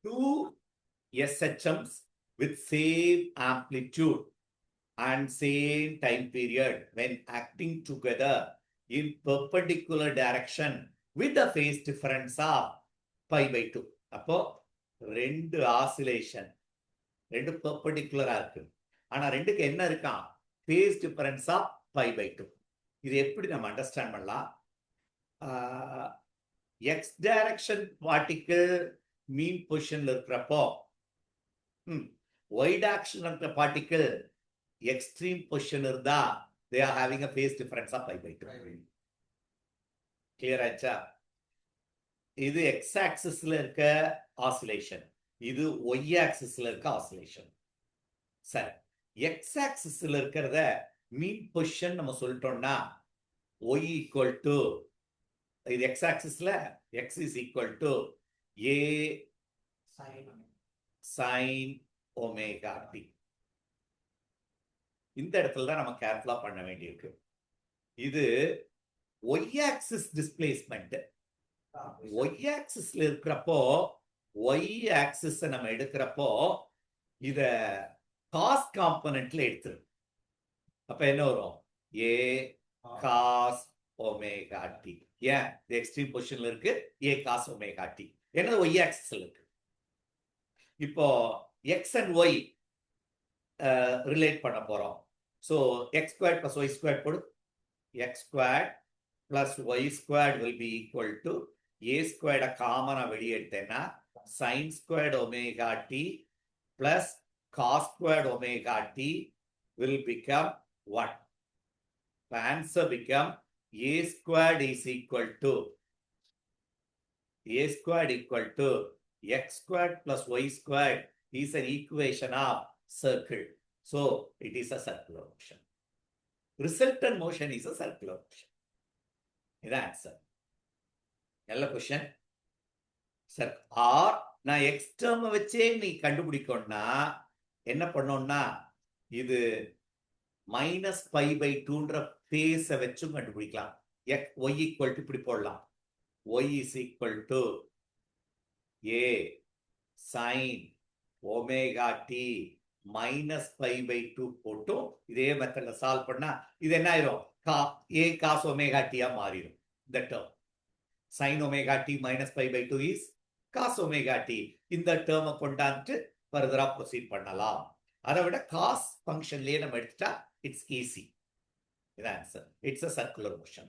two SHMs with same amplitude and same time period when acting together in perpendicular direction with a phase difference of pi by 2. அப்போ ரெண்டு oscillation ரெண்டு பெர்பெண்டிகுலரா இருக்கு. ஆனா ரெண்டுக்கு என்ன இருக்கான்? phase difference of pi by 2. இது எப்படி நம்ம அண்டர்ஸ்டாண்ட் பண்ணலாம்? x direction பார்ட்டிக்கிள் மீன் பொசிஷன்ல இருக்கிறப்போ y direction இருக்கிற பார்ட்டிக்கிள் extreme position இருந்தா they are having a phase difference of pi by 2. clear ஆச்சா? இது x axisல இருக்க ஆசிலேஷன், இது y axisல இருக்க ஆசிலேஷன். சரி, x axisல இருக்கிறத மீன் பொசிஷன் நம்ம சொல்லிட்டோம்னா y equal to, இது x axisல x is equal to a sin omega t. இந்த இடத்துல தான் நம்ம கேர்ஃபுல்லா பண்ண வேண்டியிருக்கு. இது y axis டிஸ்பிளேஸ்மெண்ட். y axisல இருக்கிறப்போ y axis நம்ம எடுக்கிறப்போ இத cos காம்பனன்ட்ல எடுத்துரு. அப்ப என்ன வரும்? a cos omega t. ஏன்? இது எக்ஸ்ட்ரீம் பொசிஷன்ல இருக்கு, a cos omega t. என்னது? y axisல இருக்கு. இப்போ x and y ரிலேட் பண்ண போறோம். So x squared plus y squared போடு. x squared plus y squared will be equal to a squared காமனா வெளியே எடுத்தேன்னா sin squared omega t plus cos squared omega t will become what? The answer become a squared is equal to x squared plus y squared is an equation of circle. So it is a circular motion. Resultant motion is a circular motion. இது answer. நல்ல question sir. Or நான் x term வச்சே நீ கண்டுபிடிக்கணும்னா என்ன பண்ணோம்னா இது minus pi by டூன்ற பேஸ வச்சும் கண்டுபிடிக்கலாம். ஒய் ஈக்குவல் டு இப்படி போடலாம். Y is equal to A sine omega t minus pi by two போட்டும் இதே மெத்தட்ல சால்வ் பண்ணா இது என்ன ஆயிரும்? ஏ காஸ் ஒமேகா டியா மாறிடும். இந்த term sin omega t minus pi by 2 is cos omega t. இந்த டேர்மை கொண்டாந்து ஃபர்தரா ப்ரொசீட் பண்ணலாம். அதை விட காஸ் ஃபங்க்ஷன்லயே நம்ம எடுத்துட்டா இட்ஸ் ஈஸி. இது answer. It's a circular motion.